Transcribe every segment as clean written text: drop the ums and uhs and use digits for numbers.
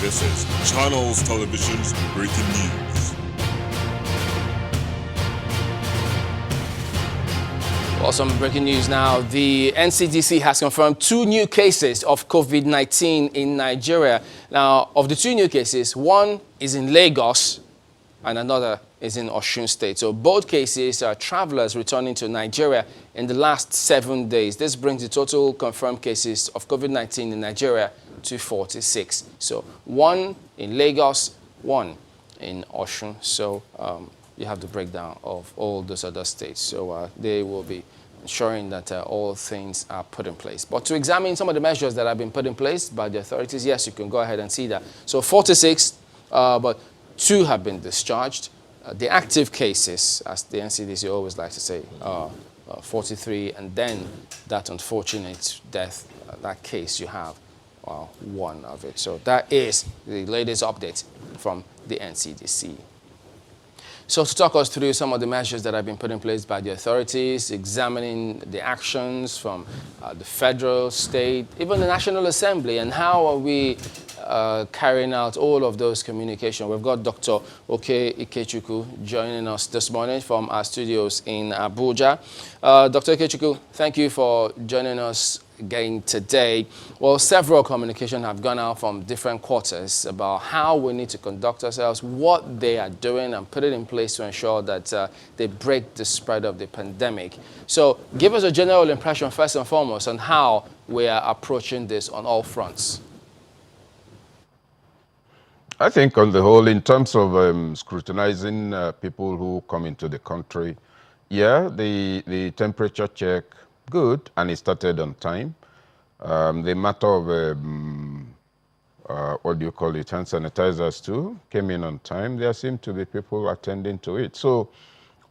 This is Channels Television's breaking news. Well, some breaking news now. The NCDC has confirmed 2 new cases of COVID-19 in Nigeria. Now, of the 2 new cases, one is in Lagos and another is in Osun State. So both cases are travelers returning to Nigeria in the last 7 days. This brings the total confirmed cases of COVID-19 in Nigeria to 46. So 1 in Lagos, 1 in Osun. So you have the breakdown of all those other states. So they will be ensuring that all things are put in place. But to examine some of the measures that have been put in place by the authorities, yes, you can go ahead and see that. So 46, but 2 have been discharged. The active cases, as the NCDC always likes to say, 43, and then that unfortunate death, that case you have, 1 of it. So that is the latest update from the NCDC. So to talk us through some of the measures that have been put in place by the authorities, examining the actions from the federal, state, even the National Assembly, and how are we carrying out all of those communication. We've got Dr. Oke Ikechukwu joining us this morning from our studios in Abuja. Dr. Ikechukwu, thank you for joining us again today. Well, several communications have gone out from different quarters about how we need to conduct ourselves, what they are doing, and put it in place to ensure that they break the spread of the pandemic. So give us a general impression, first and foremost, on how we are approaching this on all fronts. I think on the whole, in terms of scrutinizing people who come into the country, yeah, the temperature check, good, and it started on time. The matter of, what do you call it, hand sanitizers too, came in on time. There seem to be people attending to it. So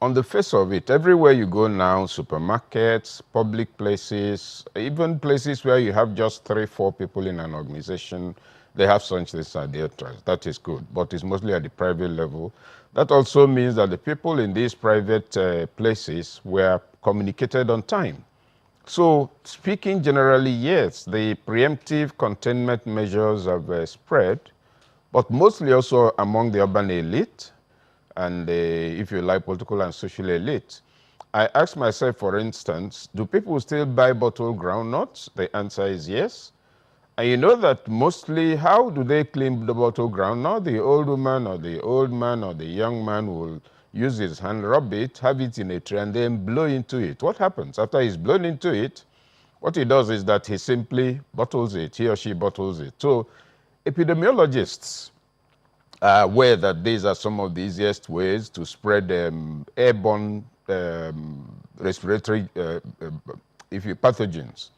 on the face of it, everywhere you go now, supermarkets, public places, even places where you have just 3-4 people in an organization, they have such things at their trust. That is good, but it's mostly at the private level. That also means that the people in these private places were communicated on time. So speaking generally, yes, the preemptive containment measures have spread, but mostly also among the urban elite and if you like, political and social elite. I asked myself, for instance, do people still buy bottled groundnuts? The answer is yes. And you know that mostly, how do they clean the bottled groundnut? The old woman or the old man or the young man will use his hand, rub it, have it in a tray, and then blow into it. What happens? After he's blown into it, what he does is that he simply bottles it, he or she bottles it. So epidemiologists are aware that these are some of the easiest ways to spread airborne respiratory pathogens.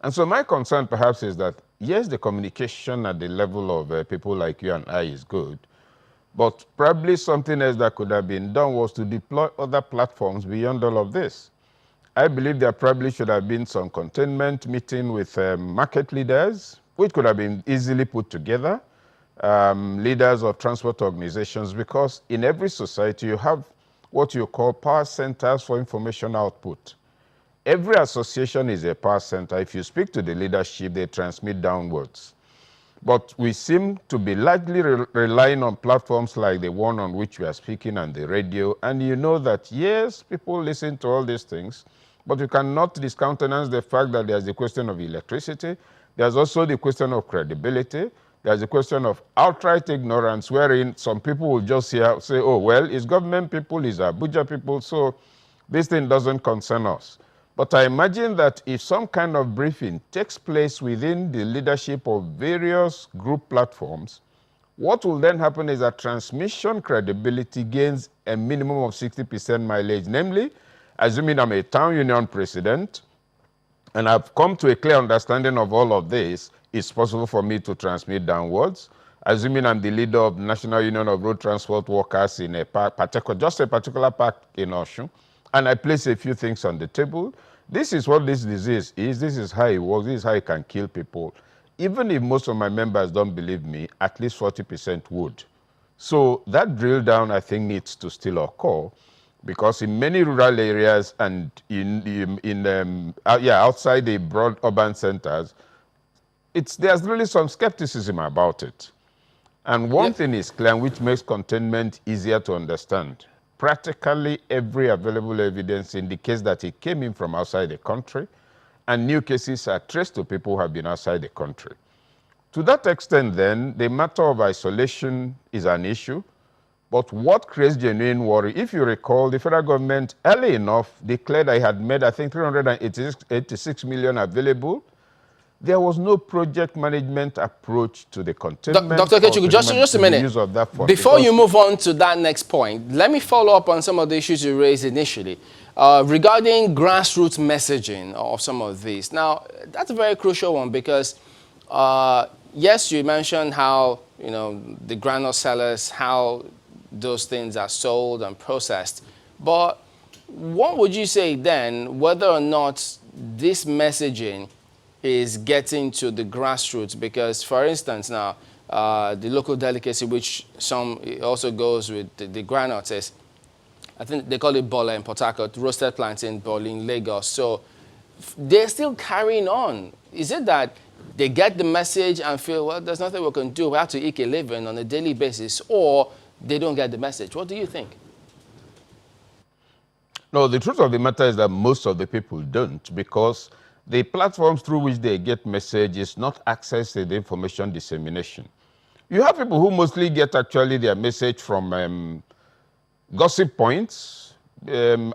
And so my concern perhaps is that, yes, the communication at the level of people like you and I is good, but probably something else that could have been done was to deploy other platforms beyond all of this. I believe there probably should have been some containment meeting with market leaders, which could have been easily put together, leaders of transport organizations, because in every society you have what you call power centers for information output. Every association is a power center. If you speak to the leadership, they transmit downwards. But we seem to be largely relying on platforms like the one on which we are speaking and the radio. And you know that, yes, people listen to all these things, but you cannot discountenance the fact that there's the question of electricity. There's also the question of credibility. There's a question of outright ignorance, wherein some people will just say, oh, well, it's government people, it's Abuja people, so this thing doesn't concern us. But I imagine that if some kind of briefing takes place within the leadership of various group platforms, what will then happen is that transmission credibility gains a minimum of 60% mileage. Namely, assuming I'm a town union president, and I've come to a clear understanding of all of this, it's possible for me to transmit downwards. Assuming I'm the leader of the National Union of Road Transport Workers in a park, just a particular park in Osun, and I place a few things on the table. This is what this disease is. This is how it works. This is how it can kill people. Even if most of my members don't believe me, at least 40% would. So that drill down, I think, needs to still occur, because in many rural areas and outside the broad urban centers, there's really some skepticism about it. And one thing is clear, which makes containment easier to understand. Practically every available evidence indicates that it came in from outside the country, and new cases are traced to people who have been outside the country. To that extent, then, the matter of isolation is an issue. But what creates genuine worry, if you recall, the federal government early enough declared I had made, I think, 386 million available. There was no project management approach to the containment. Dr. Kechuku, just a minute. Use of that fund. Before you move on to that next point, let me follow up on some of the issues you raised initially regarding grassroots messaging of some of these. Now, that's a very crucial one because, yes, you mentioned how, the granule sellers, how those things are sold and processed. But what would you say then, whether or not this messaging is getting to the grassroots? Because, for instance, now, the local delicacy, which it also goes with the granules, is, I think they call it bola in Port Harcourt, roasted plantain bola in Lagos. So they're still carrying on. Is it that they get the message and feel, well, there's nothing we can do, we have to eke a living on a daily basis, or they don't get the message? What do you think? No, the truth of the matter is that most of the people don't, because the platforms through which they get message is not access to the information dissemination. You have people who mostly get actually their message from gossip points,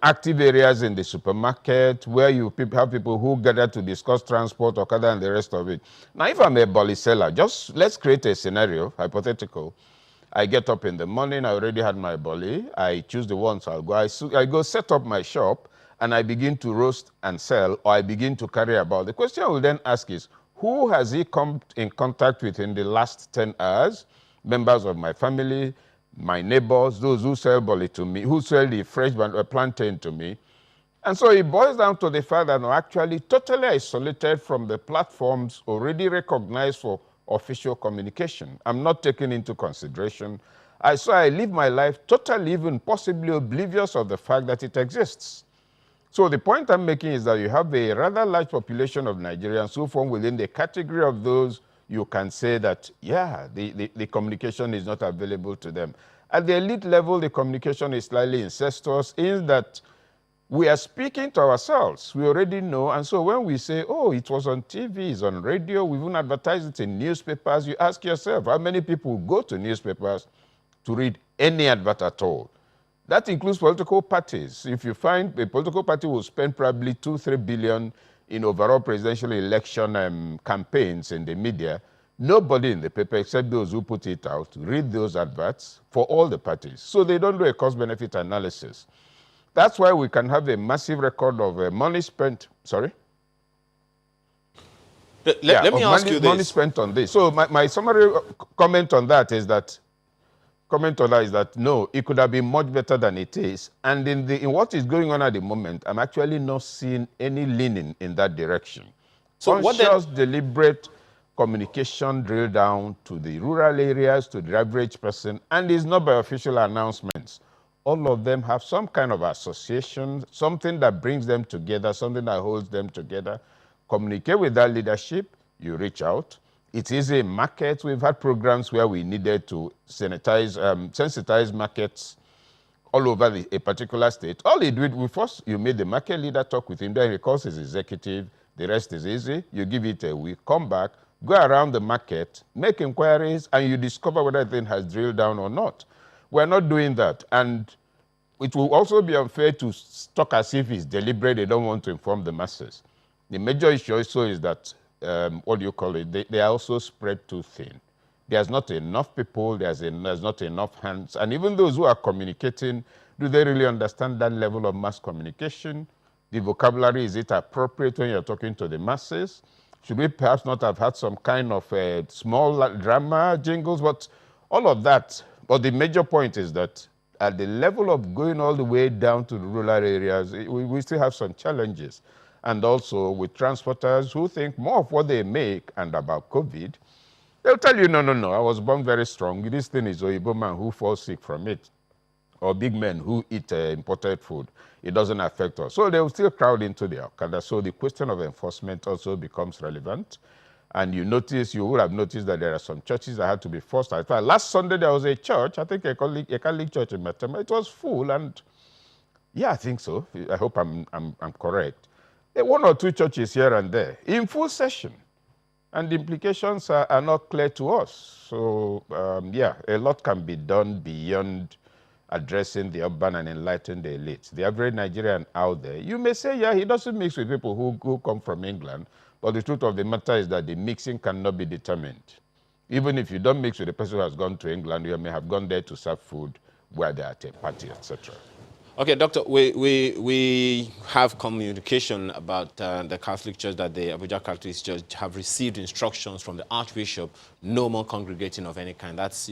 active areas in the supermarket, where you have people who gather to discuss transport, Okada, and the rest of it. Now, if I'm a bully seller, just let's create a scenario, hypothetical. I get up in the morning, I already had my bully, I choose the ones I'll go. I go set up my shop, and I begin to roast and sell, or I begin to carry about. The question I will then ask is, who has he come in contact with in the last 10 hours? Members of my family, my neighbors, those who sell bully to me, who sell the fresh plantain to me. And so it boils down to the fact that I'm actually totally isolated from the platforms already recognized for official communication. I'm not taken into consideration. So I live my life totally, even possibly oblivious of the fact that it exists. So the point I'm making is that you have a rather large population of Nigerians who fall within the category of those you can say that, yeah, the communication is not available to them. At the elite level, the communication is slightly incestuous in that we are speaking to ourselves. We already know. And so when we say, oh, it was on TV, it's on radio, we even advertise it in newspapers, you ask yourself, how many people go to newspapers to read any advert at all? That includes political parties. If you find a political party will spend probably 2-3 billion in overall presidential election campaigns in the media, nobody in the paper, except those who put it out, read those adverts for all the parties. So they don't do a cost-benefit analysis. That's why we can have a massive record of money spent. Sorry? Let me ask you this. Money spent on this. So my summary comment on that is that no, it could have been much better than it is. And in what is going on at the moment, I'm actually not seeing any leaning in that direction. So conscious, deliberate communication drill down to the rural areas, to the average person, and it's not by official announcements. All of them have some kind of association, something that brings them together, something that holds them together. Communicate with that leadership, you reach out. It is a market. We've had programs where we needed to sensitize markets all over a particular state. All you do, first you made the market leader talk with him, then he calls his executive. The rest is easy. You give it a week, come back, go around the market, make inquiries, and you discover whether the thing has drilled down or not. We're not doing that. And it will also be unfair to talk as if it's deliberate. They don't want to inform the masses. The major issue also is that, what do you call it? They are also spread too thin. There's not enough people, there's not enough hands. And even those who are communicating, do they really understand that level of mass communication? The vocabulary, is it appropriate when you're talking to the masses? Should we perhaps not have had some kind of small drama, jingles, but all of that? But the major point is that at the level of going all the way down to the rural areas, we still have some challenges. And also with transporters who think more of what they make and about COVID, they'll tell you, no, I was born very strong. This thing is Oyibo man who falls sick from it, or big men who eat imported food. It doesn't affect us. So they will still crowd into the Okada. So the question of enforcement also becomes relevant. And you would have noticed that there are some churches that had to be forced. In fact, last Sunday there was a church, I think a Catholic church in Metema. It was full, and yeah, I think so. I hope I'm correct. There were one or two churches here and there in full session, and the implications are not clear to us. So yeah, a lot can be done beyond addressing the urban and enlightening the elites. The average Nigerian out there, you may say, yeah, he doesn't mix with people who come from England, but the truth of the matter is that the mixing cannot be determined. Even if you don't mix with the person who has gone to England, you may have gone there to serve food where they're at a party, etc. Okay, Doctor, we have communication about the Catholic Church, that the Abuja Catholic Church have received instructions from the Archbishop, no more congregating of any kind. That's,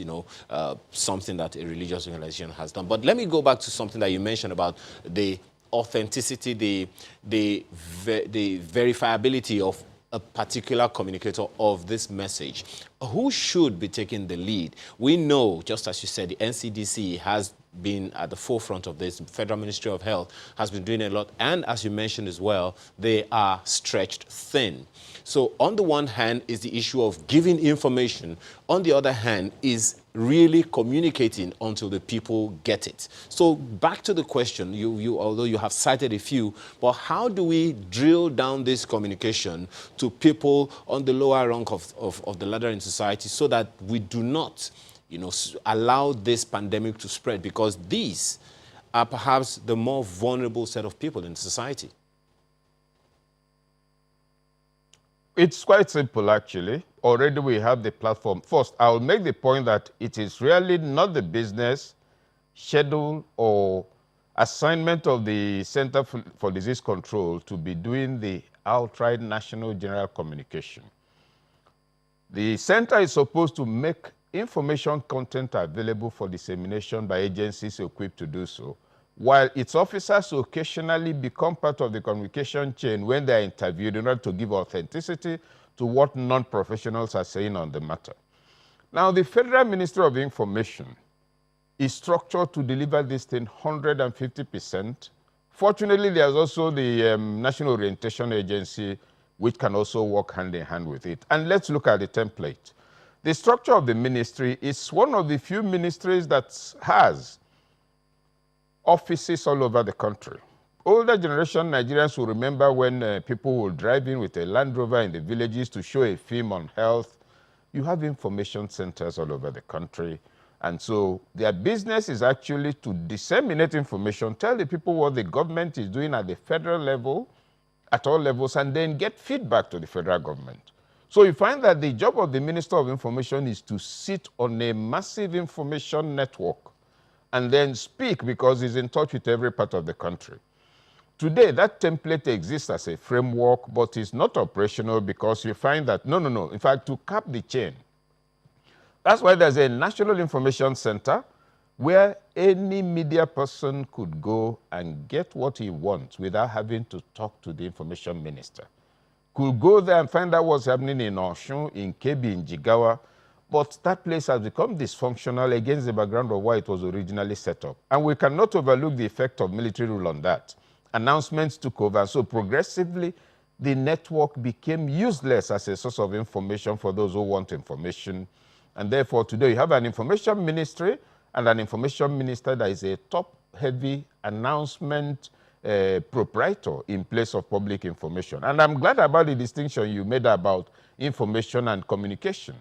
something that a religious organization has done. But let me go back to something that you mentioned about the authenticity, the verifiability of a particular communicator of this message. Who should be taking the lead? We know, just as you said, the NCDC has been at the forefront of this. Federal Ministry of Health has been doing a lot. And as you mentioned as well, they are stretched thin. So on the one hand is the issue of giving information. On the other hand is really communicating until the people get it. So back to the question, although you have cited a few, but how do we drill down this communication to people on the lower rank of the ladder in society so that we do not allow this pandemic to spread, because these are perhaps the more vulnerable set of people in society? It's quite simple, actually. Already we have the platform. First, I'll make the point that it is really not the business, schedule, or assignment of the Center for Disease Control to be doing the outright national general communication. The center is supposed to make information content available for dissemination by agencies equipped to do so, while its officers occasionally become part of the communication chain when they are interviewed in order to give authenticity to what non-professionals are saying on the matter. Now, the Federal Ministry of Information is structured to deliver this thing 150%. Fortunately, there's also the National Orientation Agency, which can also work hand in hand with it. And let's look at the template. The structure of the ministry is one of the few ministries that has offices all over the country. Older generation Nigerians will remember when people will drive in with a Land Rover in the villages to show a film on health. You have information centers all over the country. And so their business is actually to disseminate information, tell the people what the government is doing at the federal level, at all levels, and then get feedback to the federal government. So you find that the job of the Minister of Information is to sit on a massive information network and then speak, because he's in touch with every part of the country. Today, that template exists as a framework, but it's not operational, because you find that, no. In fact, to cap the chain, that's why there's a National Information Center where any media person could go and get what he wants without having to talk to the information minister. Could go there and find out what's happening in Osun, in Kebbi, in Jigawa, but that place has become dysfunctional against the background of why it was originally set up. And we cannot overlook the effect of military rule on that. Announcements took over, so progressively the network became useless as a source of information for those who want information. And therefore today you have an information ministry and an information minister that is a top-heavy announcement proprietor in place of public information. And I'm glad about the distinction you made about information and communication.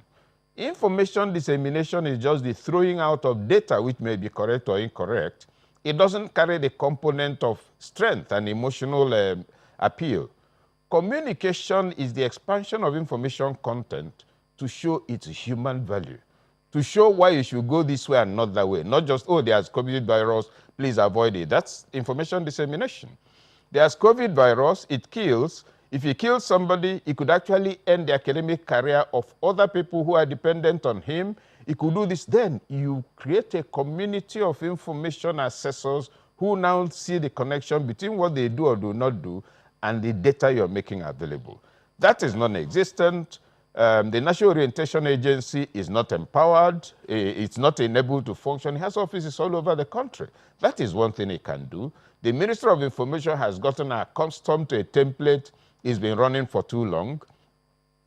Information dissemination is just the throwing out of data, which may be correct or incorrect. It doesn't carry the component of strength and emotional appeal. Communication is the expansion of information content to show its human value, to show why you should go this way and not that way. Not just, oh, there's COVID virus, please avoid it. That's information dissemination. There's COVID virus, it kills. If he kills somebody, he could actually end the academic career of other people who are dependent on him. He could do this. Then you create a community of information assessors who now see the connection between what they do or do not do and the data you're making available. That is non-existent. The National Orientation Agency is not empowered. It's not enabled to function. It has offices all over the country. That is one thing it can do. The Ministry of Information has gotten accustomed to a template. It's been running for too long.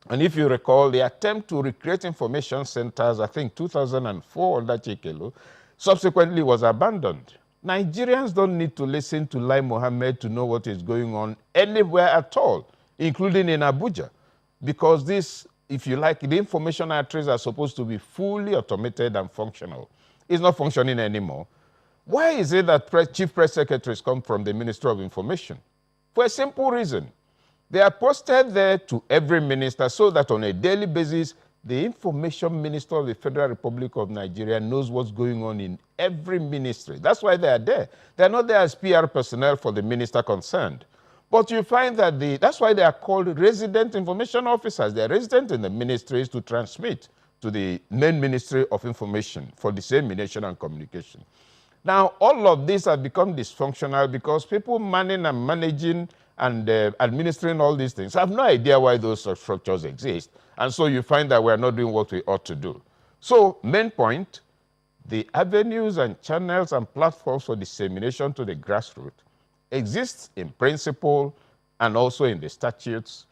And if you recall, the attempt to recreate information centers, I think 2004 under Chikelo, subsequently was abandoned. Nigerians don't need to listen to Lai Mohammed to know what is going on anywhere at all, including in Abuja, because this, if you like, the information arteries are supposed to be fully automated and functional. It's not functioning anymore. Why is it that chief press secretaries come from the Ministry of Information? For a simple reason. They are posted there to every minister so that on a daily basis, the information minister of the Federal Republic of Nigeria knows what's going on in every ministry. That's why they are there. They're not there as PR personnel for the minister concerned. But you find that that's why they are called resident information officers. They're resident in the ministries to transmit to the main Ministry of Information for dissemination and communication. Now, all of these have become dysfunctional because people manning and managing and administering all these things have no idea why those structures exist. And so you find that we're not doing what we ought to do. So, main point, the avenues and channels and platforms for dissemination to the grassroots exists in principle and also in the statutes,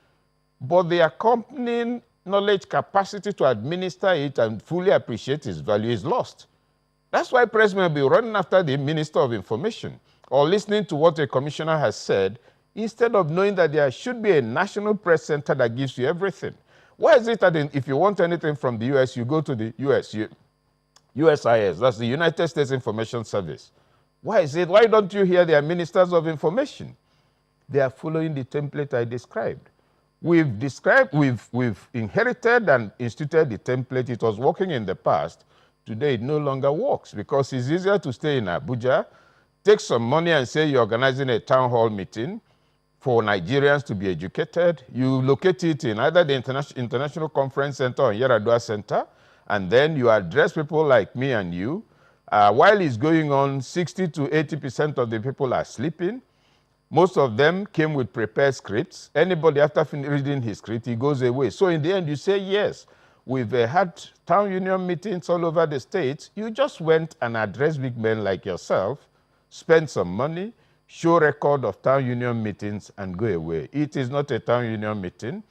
but the accompanying knowledge capacity to administer it and fully appreciate its value is lost. That's why press may be running after the Minister of Information or listening to what a commissioner has said instead of knowing that there should be a national press center that gives you everything. Why is it that if you want anything from the U.S., you go to the USIS, that's the United States Information Service? Why is it? Why don't you hear their ministers of information? They are following the template I described. We've inherited and instituted the template. It was working in the past. Today, it no longer works because it's easier to stay in Abuja, take some money and say you're organizing a town hall meeting for Nigerians to be educated. You locate it in either the International Conference Center or Yaradua Center, and then you address people like me and you. While it's going on, 60 to 80% of the people are sleeping. Most of them came with prepared scripts. Anybody, after reading his script, he goes away. So in the end, you say, yes, we've had town union meetings all over the state. You just went and addressed big men like yourself, spend some money, show record of town union meetings, and go away. It is not a town union meeting.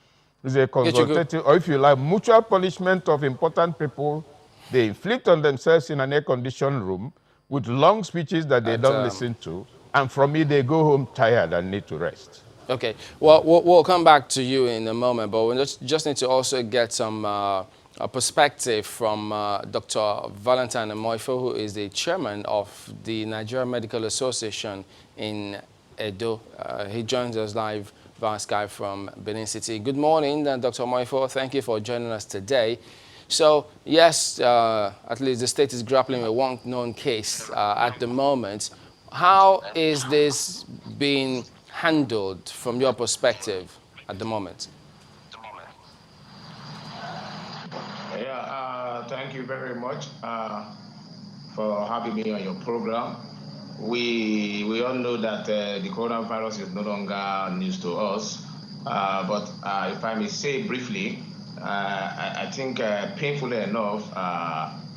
It's a consultative, or if you like, mutual punishment of important people. They inflict on themselves in an air-conditioned room with long speeches that they don't listen to. And from it, they go home tired and need to rest. Okay. Well, we'll come back to you in a moment, but we just need to also get some a perspective from Dr. Valentine Amoifo, who is the chairman of the Nigerian Medical Association in Edo. He joins us live via Skype from Benin City. Good morning, Dr. Amoifo. Thank you for joining us today. So, yes, at least the state is grappling with one known case at the moment. How is this being handled from your perspective at the moment? Thank you very much for having me on your program. We all know that the coronavirus is no longer news to us, but if I may say briefly, I think painfully enough,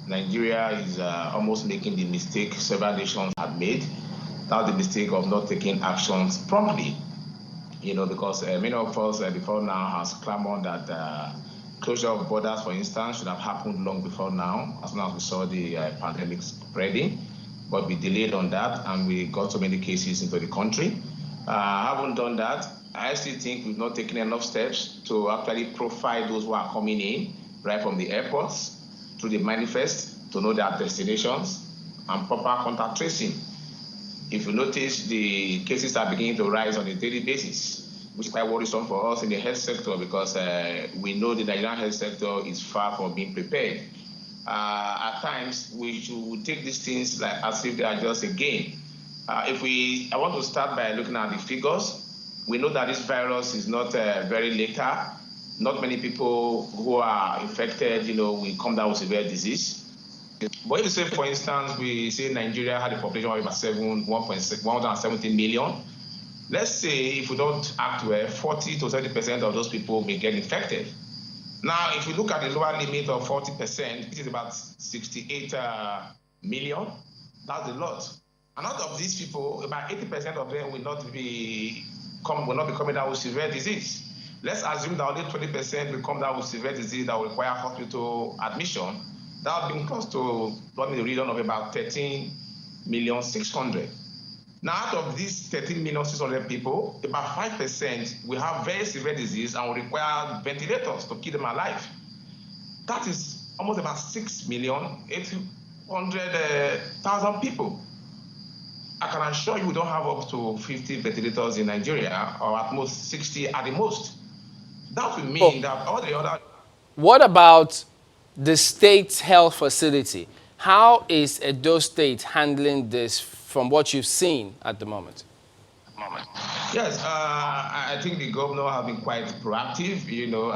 Nigeria is almost making the mistake several nations have made. That's the mistake of not taking actions promptly. Because many of us before now has clamored that closure of borders, for instance, should have happened long before now, as soon as we saw the pandemic spreading. But we delayed on that, and we got so many cases into the country. Haven't done that. I still think we've not taken enough steps to actually profile those who are coming in, right from the airports to the manifest, to know their destinations, and proper contact tracing. If you notice, the cases are beginning to rise on a daily basis, which is quite worrisome for us in the health sector because we know the Nigerian health sector is far from being prepared. At times, we should take these things like as if they are just a game. I want to start by looking at the figures. We know that this virus is not very lethal. Not many people who are infected, will come down with severe disease. But if you say, for instance, we say Nigeria had a population of about 170 million. Let's say if we don't act well, 40 to 70% of those people may get infected. Now, if we look at the lower limit of 40%, which is about 68 million, that's a lot. And out of these people, about 80% of them will not be coming down with severe disease. let's assume that only 20% will come down with severe disease that will require hospital admission. That would bring close to in the region of about 13,600,000. Now, out of these 13,600,000 people, about 5% will have very severe disease and will require ventilators to keep them alive. That is almost about 6,800,000 people. I can assure you we don't have up to 50 ventilators in Nigeria, or at most 60 at the most. That will mean that all the other... What about the state health facility? How is Edo State handling this from what you've seen at the moment? Yes, I think the governor has been quite proactive. You know,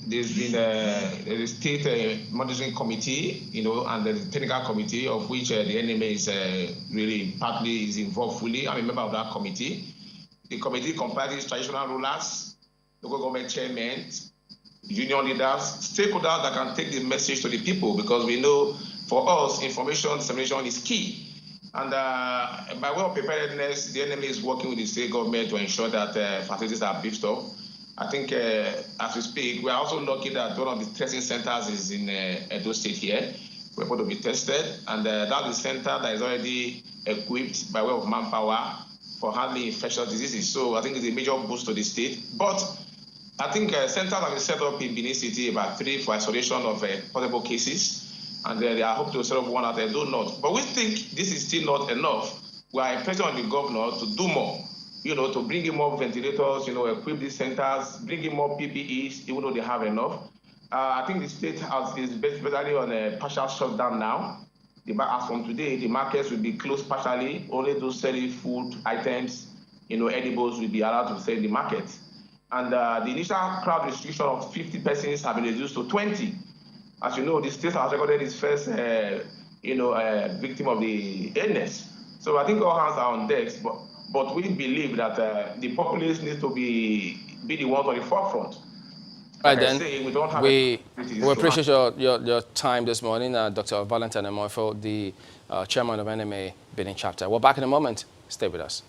there's been a state monitoring committee, you know, and the technical committee of which the NMA is really partly is involved fully. I'm a member of that committee. The committee comprises traditional rulers, local government chairmen, union leaders, stakeholders that can take the message to the people, because we know for us information dissemination is key. And by way of preparedness, the NMA is working with the state government to ensure that facilities are beefed up. I think as we speak, we are also lucky that one of the testing centers is in Edo State here. We're able to be tested, and that's the center that is already equipped by way of manpower for handling infectious diseases. So I think it's a major boost to the state. But I think centers have been set up in Benin City, about 3 for isolation of possible cases. And they are hoping to set up one at Edo North. But we think this is still not enough. We are pressing on the governor to do more, you know, to bring in more ventilators, you know, equip these centers, bring in more PPEs, even though they have enough. I think the state is basically on a partial shutdown now. As from today, the markets will be closed partially. Only those selling food items, you know, edibles will be allowed to sell in the market. And the initial crowd restriction of 50 persons have been reduced to 20. As you know, the state has recorded its first, victim of the illness. So I think all hands are on deck, but we believe that the populace needs to be the ones on the forefront. Right then, we appreciate your time this morning, Dr. Valentine Amoifo, the chairman of NMA Benin chapter. We're back in a moment. Stay with us.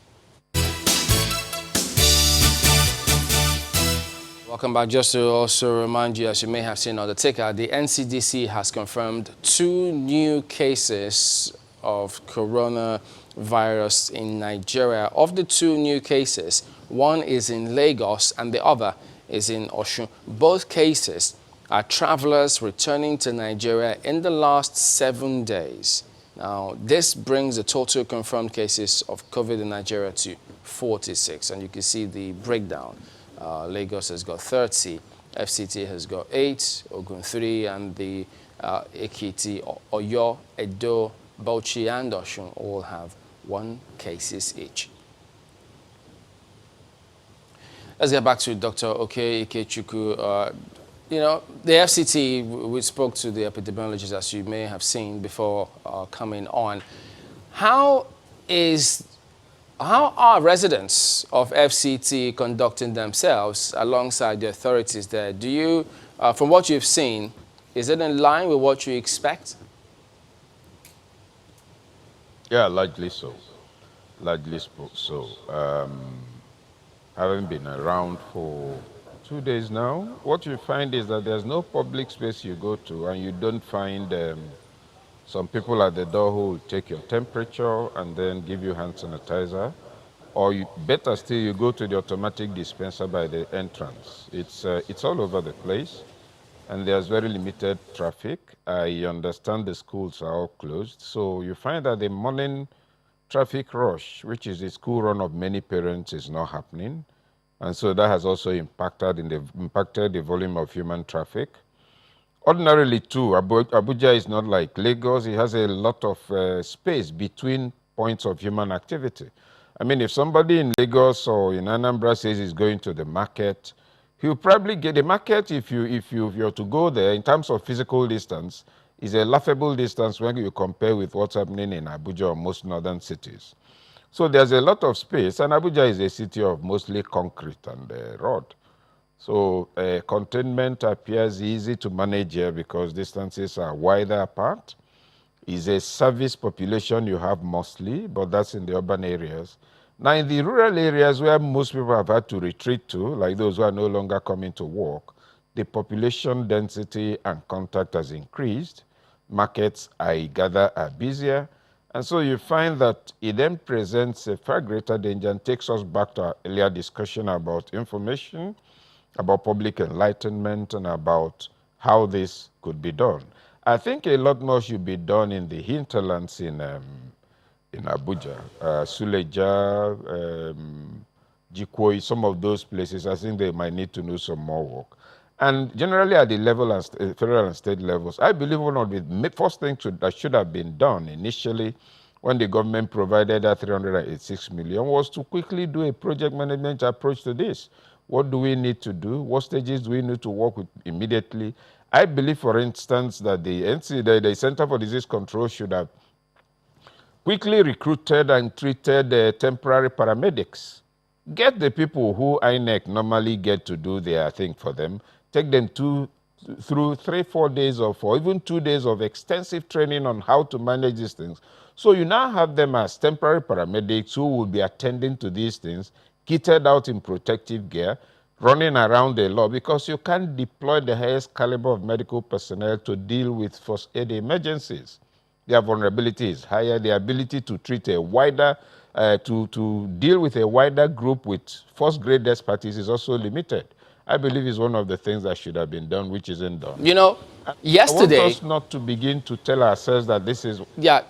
Welcome back. Just to also remind you, as you may have seen on the ticker, the NCDC has confirmed 2 new cases of coronavirus in Nigeria. Of the 2 new cases, one is in Lagos and the other is in Osun. Both cases are travelers returning to Nigeria in the last 7 days. Now, this brings the total confirmed cases of COVID in Nigeria to 46, and you can see the breakdown. Lagos has got 30, FCT has got 8, Ogun 3, and the Ekiti, Oyo, Edo, Bauchi, and Osun all have 1 cases each. Let's get back to Dr. Oke Ikechukwu. You know, the FCT, we spoke to the epidemiologist, as you may have seen before coming on. How are residents of FCT conducting themselves alongside the authorities there? Do you, from what you've seen, is it in line with what you expect? Yeah, largely so. Largely so. Having been around for 2 days now, what you find is that there's no public space you go to, and you don't find some people at the door who will take your temperature and then give you hand sanitizer. Or better still, you go to the automatic dispenser by the entrance. It's all over the place, and there's very limited traffic. I understand the schools are all closed, so you find that the morning traffic rush, which is the school run of many parents, is not happening. And so that has also impacted the volume of human traffic. Ordinarily, too, Abuja is not like Lagos. It has a lot of space between points of human activity. I mean, if somebody in Lagos or in Anambra says he's going to the market, he'll probably get the market. If you're to go there, in terms of physical distance, is a laughable distance when you compare with what's happening in Abuja or most northern cities. So there's a lot of space, and Abuja is a city of mostly concrete and road. So containment appears easy to manage here because distances are wider apart. It's a service population you have mostly, but that's in the urban areas. Now, in the rural areas where most people have had to retreat to, like those who are no longer coming to work, the population density and contact has increased. Markets, I gather, are busier. And so you find that it then presents a far greater danger and takes us back to our earlier discussion about information, about public enlightenment, and about how this could be done. I think a lot more should be done in the hinterlands in Abuja, Suleja, Jikoi, some of those places. I think they might need to do some more work. And generally at the level and federal and state levels, I believe one of the first things that should have been done initially when the government provided that 386 million was to quickly do a project management approach to this. What do we need to do? What stages do we need to work with immediately? I believe, for instance, that the Center for Disease Control should have quickly recruited and treated temporary paramedics. Get the people who INEC normally get to do their thing for them, take them through 3-4 days or even 2 days of extensive training on how to manage these things. So you now have them as temporary paramedics who will be attending to these things, kitted out in protective gear, running around the law, because you can't deploy the highest caliber of medical personnel to deal with first aid emergencies. Their vulnerability is higher. The ability to treat a wider, to deal with a wider group with first-grade expertise is also limited. I believe is one of the things that should have been done, which isn't done. You know, yesterday... I want us not to begin to tell ourselves that this is... Yeah,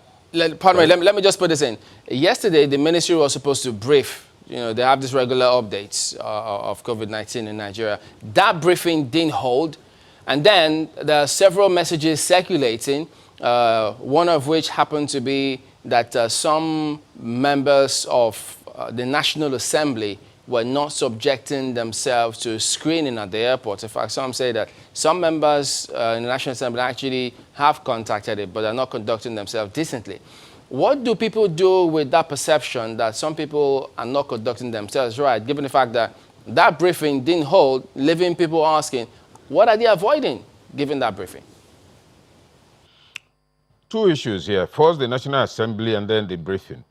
pardon me, let me just put this in. Yesterday, the ministry was supposed to brief. You know, they have these regular updates of COVID-19 in Nigeria. That briefing didn't hold. And then there are several messages circulating, one of which happened to be that some members of the National Assembly were not subjecting themselves to screening at the airport. In fact, some say that some members in the National Assembly actually have contacted it, but are not conducting themselves decently. What do people do with that perception that some people are not conducting themselves right, given the fact that that briefing didn't hold, leaving people asking, what are they avoiding, given that briefing? Two issues here. First, the National Assembly, and then the briefing.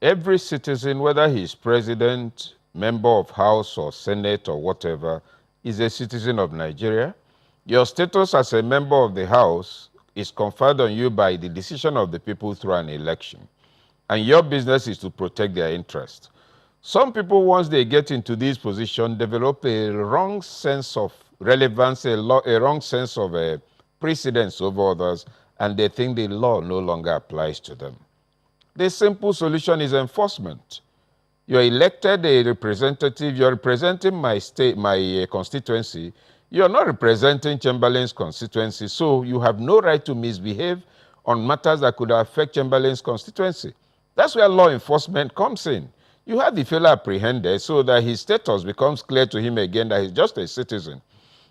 Every citizen, whether he's president, member of House or Senate or whatever, is a citizen of Nigeria. Your status as a member of the House is conferred on you by the decision of the people through an election. And your business is to protect their interests. Some people, once they get into this position, develop a wrong sense of relevance, a wrong sense of precedence over others, and they think the law no longer applies to them. The simple solution is enforcement. You're elected a representative, you're representing my state, my constituency. You're not representing Chamberlain's constituency, so you have no right to misbehave on matters that could affect Chamberlain's constituency. That's where law enforcement comes in. You have the fellow apprehended so that his status becomes clear to him again that he's just a citizen,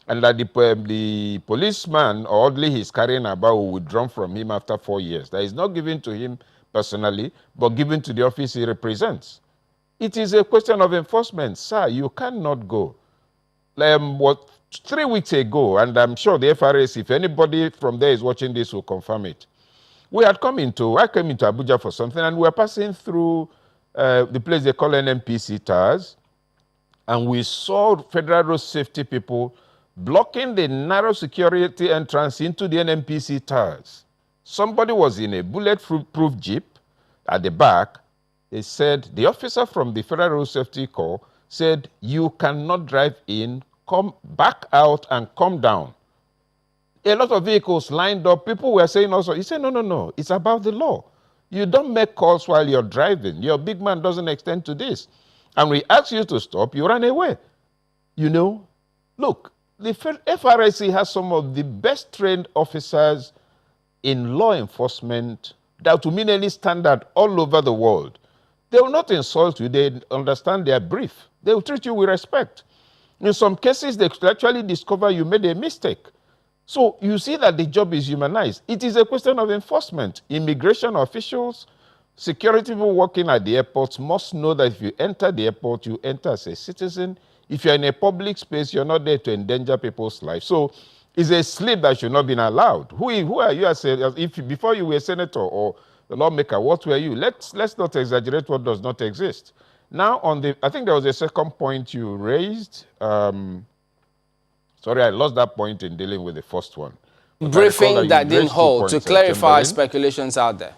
and that the policeman or orderly he's carrying about will withdraw from him after 4 years. That is not given to him personally, but given to the office he represents. It is a question of enforcement. Sir, you cannot go. 3 weeks ago, and I'm sure the FRS, if anybody from there is watching this, will confirm it. I came into Abuja for something, and we were passing through the place they call NNPC towers, and we saw Federal Road Safety people blocking the narrow security entrance into the NNPC towers. Somebody was in a bulletproof jeep at the back. They said, the officer from the Federal Road Safety Corps said, you cannot drive in, come back out and come down. A lot of vehicles lined up. People were saying also, he said, no, it's about the law. You don't make calls while you're driving. Your big man doesn't extend to this. And we ask you to stop, you run away. You know, look, the FRSC has some of the best trained officers in law enforcement that will mean any standard all over the world. They will not insult you. They understand their brief. They will treat you with respect. In some cases, they could actually discover you made a mistake. So you see that the job is humanized. It is a question of enforcement. Immigration officials, security people working at the airports must know that if you enter the airport, you enter as a citizen. If you're in a public space, you're not there to endanger people's lives. So it's a slip that should not be allowed. Who are you as if before you were a senator or the lawmaker, what were you? Let's not exaggerate what does not exist. Now, I think there was a second point you raised. Sorry, I lost that point in dealing with the first one. But briefing that didn't hold, to clarify Chamberlain. speculations out there.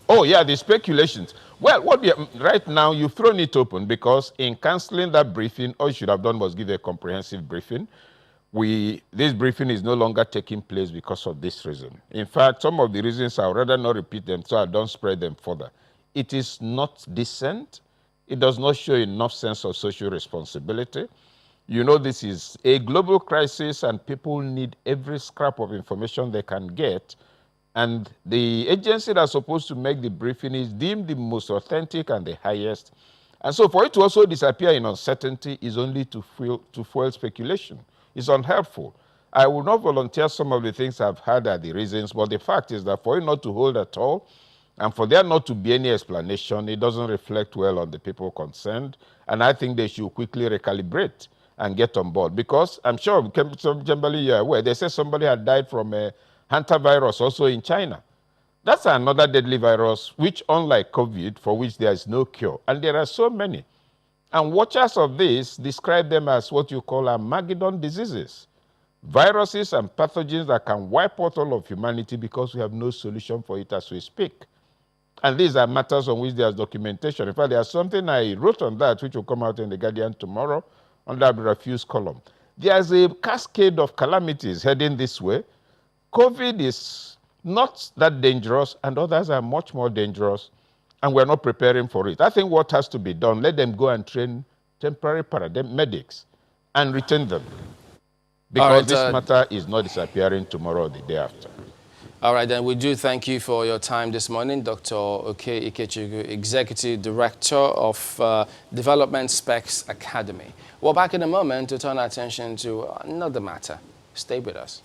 Oh, yeah, the speculations. Well, right now, you've thrown it open because in cancelling that briefing, all you should have done was give a comprehensive briefing. This briefing is no longer taking place because of this reason. In fact, some of the reasons I'll rather not repeat them so I don't spread them further. It is not decent. It does not show enough sense of social responsibility. You know, this is a global crisis and people need every scrap of information they can get. And the agency that's supposed to make the briefing is deemed the most authentic and the highest. And so for it to also disappear in uncertainty is only to fuel speculation. It's unhelpful. I will not volunteer some of the things I've heard are the reasons, but the fact is that for it not to hold at all, and for there not to be any explanation, it doesn't reflect well on the people concerned. And I think they should quickly recalibrate and get on board. Because I'm sure, Chamberlain, you're aware, they say somebody had died from a hantavirus also in China. That's another deadly virus, which unlike COVID, for which there is no cure. And there are so many. And watchers of this describe them as what you call Armageddon diseases. Viruses and pathogens that can wipe out all of humanity because we have no solution for it as we speak. And these are matters on which there's documentation. In fact, there's something I wrote on that, which will come out in The Guardian tomorrow, under the refuse column. There's a cascade of calamities heading this way. COVID is not that dangerous, and others are much more dangerous, and we're not preparing for it. I think what has to be done, let them go and train temporary medics and retain them. Because this matter is not disappearing tomorrow or the day after. All right, then we do thank you for your time this morning, Dr. Oke Ikechukwu, Executive Director of Development Specs Academy. We're back in a moment to turn our attention to another matter. Stay with us.